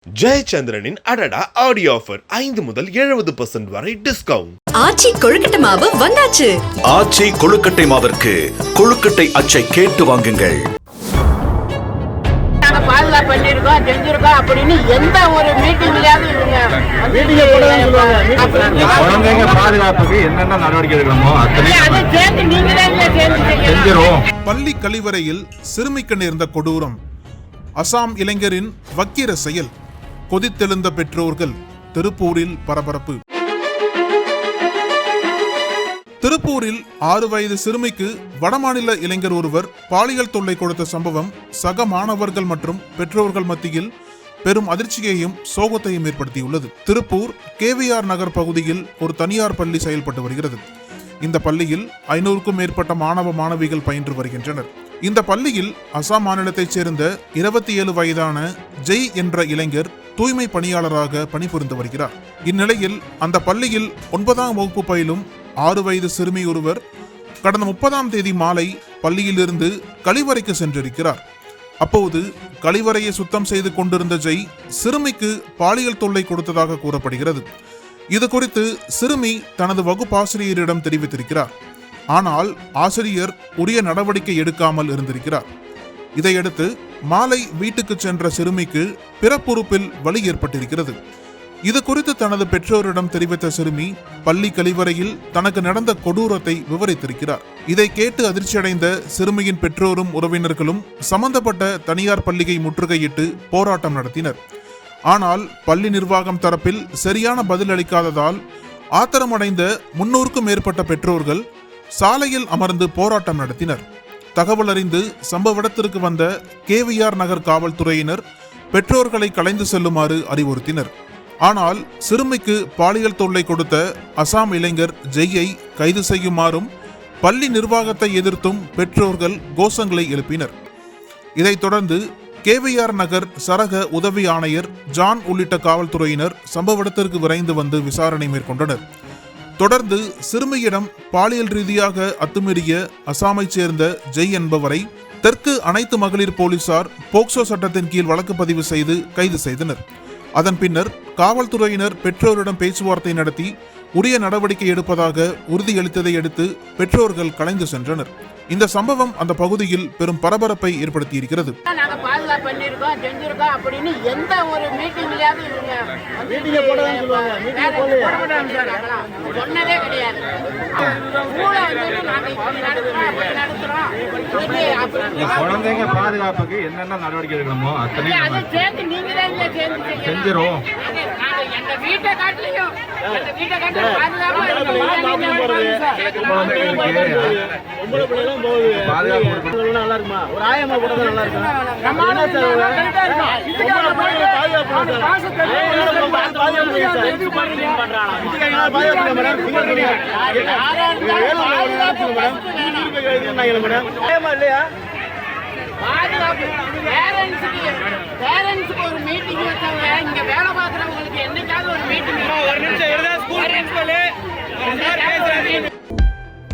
ஜெயச்சந்திரனின் அடடா audio offer 5 முதல் 70% வரை டிஸ்கவுண்ட். ஆச்சி கொழுக்கட்டை மாவு வந்தாச்சு. ஆச்சி கொழுக்கட்டை மாவிற்கு கொழுக்கட்டை அச்சை கேட்டு வாங்குங்கள். பாதுகாப்பு பண்ணிருக்கோம் செஞ்சிருக்கோம் அப்படின்னு எந்த ஒரு மீட்டிங்லயாவது குழந்தைங்க பாதுகாப்புக்கு என்னென்ன நடவடிக்கை எடுக்கணுமோ அதை சேர்த்து நீங்களே செஞ்சிருவோம். பள்ளி கழிவறையில் சிறுமிக்கு நேர்ந்த கொடூரம். அசாம் இளைஞரின் வக்கிர செயல். கொதித்தெழுந்த பெற்றோர்கள். திருப்பூரில் பரபரப்பு. திருப்பூரில் 6 வயது சிறுமிக்கு வடமாநில இளைஞர் ஒருவர் பாலியல் தொல்லை கொடுத்த சம்பவம் சக மாணவர்கள் மற்றும் பெற்றோர்கள் மத்தியில் பெரும் அதிர்ச்சியையும் சோகத்தையும் ஏற்படுத்தியுள்ளது. திருப்பூர் KVR நகர் பகுதியில் ஒரு தனியார் பள்ளி செயல்பட்டு வருகிறது. இந்த பள்ளியில் 500க்கும் மேற்பட்ட மாணவ மாணவிகள் பயின்று வருகின்றனர். இந்த பள்ளியில் அசாம் மாநிலத்தைச் சேர்ந்த 27 வயதான ஜெய் என்ற இளைஞர் தூய்மை பணியாளராக பணிபுரிந்து வருகிறார். இந்நிலையில் அந்த பள்ளியில் 9ஆம் வகுப்பு பயிலும் 6 வயது சிறுமி ஒருவர் கடந்த 30ஆம் தேதி மாலை பள்ளியிலிருந்து கழிவறைக்கு சென்றிருக்கிறார். அப்போது கழிவறையை சுத்தம் செய்து கொண்டிருந்த ஜெய் சிறுமிக்கு பாலியல் தொல்லை கொடுத்ததாக கூறப்படுகிறது. இது குறித்து சிறுமி தனது வகுப்பாசிரியரிடம் தெரிவித்திருக்கிறார். ஆனால் ஆசிரியர் உரிய நடவடிக்கை எடுக்காமல் இருந்திருக்கிறார். இதையடுத்து மாலை வீட்டுக்கு சென்ற சிறுமிக்கு பிறப்புறுப்பில் வலி ஏற்பட்டிருக்கிறது. இது குறித்து தனது பெற்றோரிடம் தெரிவித்த சிறுமி பள்ளி கழிவறையில் தனக்கு நடந்த கொடூரத்தை விவரித்திருக்கிறார். இதை கேட்டு அதிர்ச்சியடைந்த சிறுமியின் பெற்றோரும் உறவினர்களும் சம்பந்தப்பட்ட தனியார் பள்ளியை முற்றுகையிட்டு போராட்டம் நடத்தினர். ஆனால் பள்ளி நிர்வாகம் தரப்பில் சரியான பதில் அளிக்காததால் ஆத்திரமடைந்த 300க்கும் மேற்பட்ட பெற்றோர்கள் சாலையில் அமர்ந்து போராட்டம் நடத்தினர். தகவல் அறிந்து சம்பவ இடத்திற்கு வந்த KVR நகர் காவல்துறையினர் பெற்றோர்களை கலைந்து செல்லுமாறு அறிவுறுத்தினர். ஆனால் சிறுமிக்கு பாலியல் தொல்லை கொடுத்த அசாம் இளைஞர் ஜெய்யை கைது செய்யுமாறும் பள்ளி நிர்வாகத்தை எதிர்த்தும் பெற்றோர்கள் கோஷங்களை எழுப்பினர். இதைத் தொடர்ந்து KVR நகர் சரக உதவி ஆணையர் ஜான் உள்ளிட்ட காவல்துறையினர் சம்பவ இடத்திற்கு விரைந்து வந்து விசாரணை மேற்கொண்டனர். தொடர்ந்து சிறுமியிடம் பாலியல் ரீதியாக அத்துமீறிய அசாமைச் சேர்ந்த ஜெய் என்பவரை தெற்கு அனைத்து மகளிர் போலீசார் போக்சோ சட்டத்தின் கீழ் வழக்கு பதிவு செய்து கைது செய்தனர். அதன் பின்னர் காவல்துறையினர் பெற்றோரிடம் பேச்சுவார்த்தை நடத்தி உரிய நடவடிக்கை எடுப்பதாக உறுதியளித்ததை அடுத்து பெற்றோர்கள் கலைந்து சென்றனர். இந்த சம்பவம் அந்த பகுதியில் பெரும் பரபரப்பை ஏற்படுத்தியிருக்கிறது. பாதுகாப்பு பண்ணிருக்கோம் செஞ்சிருக்கோம் அப்படின்னு எந்த ஒரு மீட்டிங்லயாவது சொன்னதே கிடையாது. குழந்தைங்க பாதுகாப்புக்கு என்னென்ன நடவடிக்கை எடுக்கணுமோ அதை சேர்த்து நீங்களே செஞ்சிருவோம். எங்க வீட்டை காட்டிலையும் பாதுகாப்பு நல்லா இருக்குமா? ஒரு ஆயமா கூட நல்லா இருக்கும். பேரண்ட்ஸுக்கு ஒரு மீட்டிங் வச்சாங்க. இங்க வேலை பார்க்குறவங்களுக்கு என்னைக்காவது ஒரு மீட்டிங்.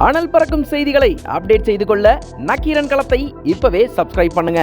அனல் பறக்கும் செய்திகளை அப்டேட் செய்து கொள்ள நக்கீரன் களத்தை இப்பவே சப்ஸ்கிரைப் பண்ணுங்க.